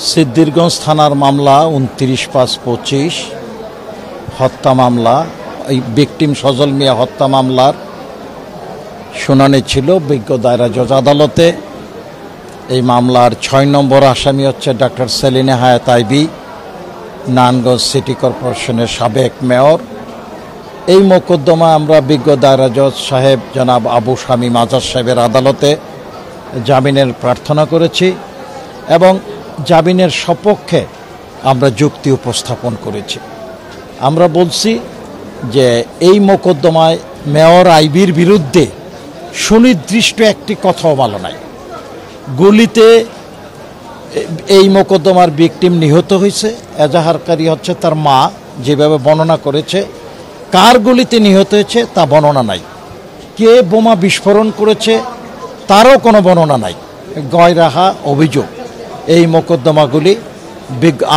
সিদ্ধিরগঞ্জ থানার মামলা ২৯/৫/২৫ হত্যা মামলা। এই ভিকটিম সজল মিয়া হত্যা মামলার শুনানি ছিল বিজ্ঞ দায়রা জজ আদালতে। এই মামলার ৬ নম্বর আসামি হচ্ছে ডক্টর সেলিনা হায়াত আইভি, নারায়ণগঞ্জ সিটি কর্পোরেশনের সাবেক মেয়র। এই মোকদ্দমায় আমরা বিজ্ঞ দায়রা জজ সাহেব জনাব আবু শামীম আজাদ সাহেবের আদালতে জামিনের প্রার্থনা করেছি এবং জামিনের সপক্ষে আমরা যুক্তি উপস্থাপন করেছি। আমরা বলছি যে এই মোকদ্দমায় মেয়র আইভির বিরুদ্ধে সুনির্দিষ্ট একটি কথাও বলা নাই। গুলিতে এই মোকদ্দমার ভিকটিম নিহত হয়েছে, এজাহারকারী হচ্ছে তার মা, যেভাবে বর্ণনা করেছে। কার গুলিতে নিহত হয়েছে তা বর্ণনা নাই। কে বোমা বিস্ফোরণ করেছে তারও কোনো বর্ণনা নাই। গয়রাহা অভিযোগ। এই মোকদ্দমাগুলি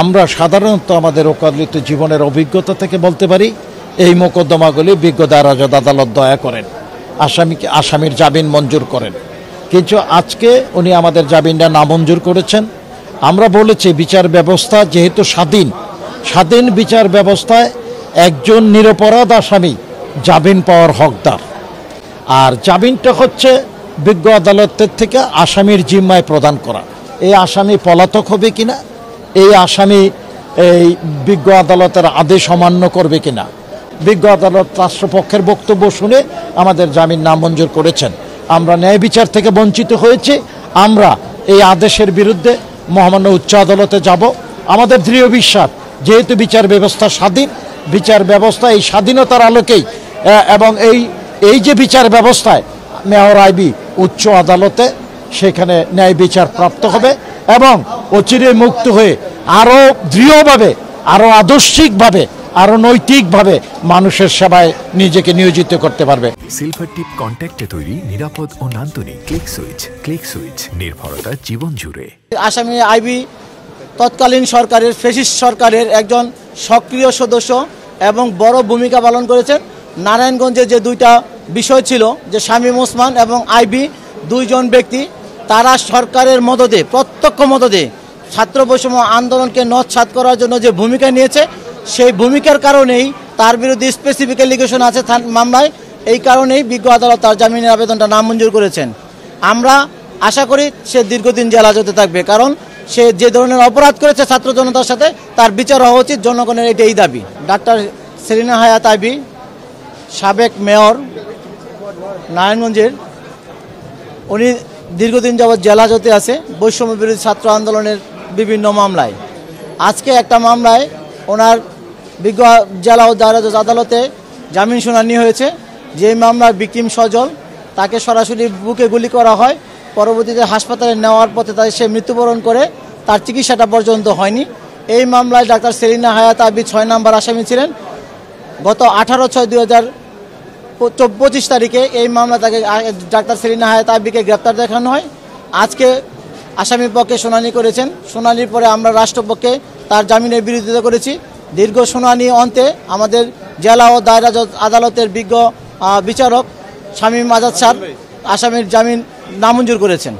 আমরা সাধারণত আমাদের ওকালতি জীবনের অভিজ্ঞতা থেকে বলতে পারি, এই মোকদ্দমাগুলি বিজ্ঞ দায়রা জজ আদালত দয়া করেন, আসামির জামিন মঞ্জুর করেন। কিন্তু আজকে উনি আমাদের জামিনটা নামঞ্জুর করেছেন। আমরা বলেছি বিচার ব্যবস্থা যেহেতু স্বাধীন বিচার ব্যবস্থায় একজন নিরপরাধ আসামি জামিন পাওয়ার হকদার। আর জামিনটা হচ্ছে বিজ্ঞ আদালতের থেকে আসামির জিম্মায় প্রদান করা। এই আসামি পলাতক হবে কিনা, এই আসামি এই বিজ্ঞ আদালতের আদেশ অমান্য করবে কিনা, বিজ্ঞ আদালত রাষ্ট্রপক্ষের বক্তব্য শুনে আমাদের জামিন নামঞ্জুর করেছেন। আমরা ন্যায় বিচার থেকে বঞ্চিত হয়েছি। আমরা এই আদেশের বিরুদ্ধে মহামান্য উচ্চ আদালতে যাব। আমাদের দৃঢ় বিশ্বাস, যেহেতু বিচার ব্যবস্থা স্বাধীন, বিচার ব্যবস্থা এই স্বাধীনতার আলোকেই এবং এই যে বিচার ব্যবস্থায় মেয়র আইভি উচ্চ আদালতে সেখানে ন্যায় বিচার প্রাপ্ত হবে এবং অচিরে মুক্ত হয়ে আরও দৃঢ়ভাবে, আরও আদর্শিকভাবে, আরও নৈতিকভাবে মানুষের সেবায় নিজেকে নিয়োজিত করতে পারবে। সিলভার টিপ কন্ট্যাক্টে তৈরি নিরাপদ ও নান্দনিক ক্লিক সুইচ নির্ভরতা জীবন জুড়ে। আসামি আইভি তৎকালীন সরকারের ফ্যাসিস্ট সরকারের একজন সক্রিয় সদস্য এবং বড় ভূমিকা পালন করেছেন। নারায়ণগঞ্জে যে দুইটা বিষয় ছিল, যে শামীম ওসমান এবং আইভি, দুইজন ব্যক্তি, তারা সরকারের মদদে, প্রত্যক্ষ মদদে ছাত্র বৈষম্য আন্দোলনকে নস্যাৎ করার জন্য যে ভূমিকা নিয়েছে, সেই ভূমিকার কারণেই তার বিরুদ্ধে স্পেসিফিক অ্যালিগেশন আছে মামলায়। এই কারণেই বিজ্ঞ আদালত তার জামিনের আবেদনটা নামঞ্জুর করেছেন। আমরা আশা করি সে দীর্ঘদিন জেল হাজতে থাকবে, কারণ সে যে ধরনের অপরাধ করেছে ছাত্র জনতার সাথে, তার বিচার হওয়া উচিত। জনগণের এটাই দাবি। ডাক্তার সেলিনা হায়াত আইভি, সাবেক মেয়র নারায়ণগঞ্জের, উনি দীর্ঘদিন যাবৎ জেল হাজতে আছে বৈষম্য বিরোধী ছাত্র আন্দোলনের বিভিন্ন মামলায়। আজকে একটা মামলায় ওনার বিজ্ঞ জেলা ও দায়রা জজ আদালতে জামিন শুনানি হয়েছে। যে মামলার ভিকটিম সজল, তাকে সরাসরি বুকে গুলি করা হয়, পরবর্তীতে হাসপাতালে নেওয়ার পথে সে মৃত্যুবরণ করে, তার চিকিৎসাটা পর্যন্ত হয়নি। এই মামলায় ডাক্তার সেলিনা হায়াত আইভি ৬ নম্বর আসামি ছিলেন। গত 18/6/2025 তারিখে এই মামলা তাকে ডাক্তার সেলিনা হায়াত আইভিকে গ্রেপ্তার দেখানো হয়। আজকে আসামির পক্ষে শুনানি করেছেন। শুনানির পরে আমরা রাষ্ট্রপক্ষে তার জামিনের বিরোধিতা করেছি। দীর্ঘ শুনানি অন্তে আমাদের জেলা ও দায়রা জজ আদালতের বিজ্ঞ বিচারক শামীম আজাদ স্যার আসামির জামিন নামঞ্জুর করেছেন।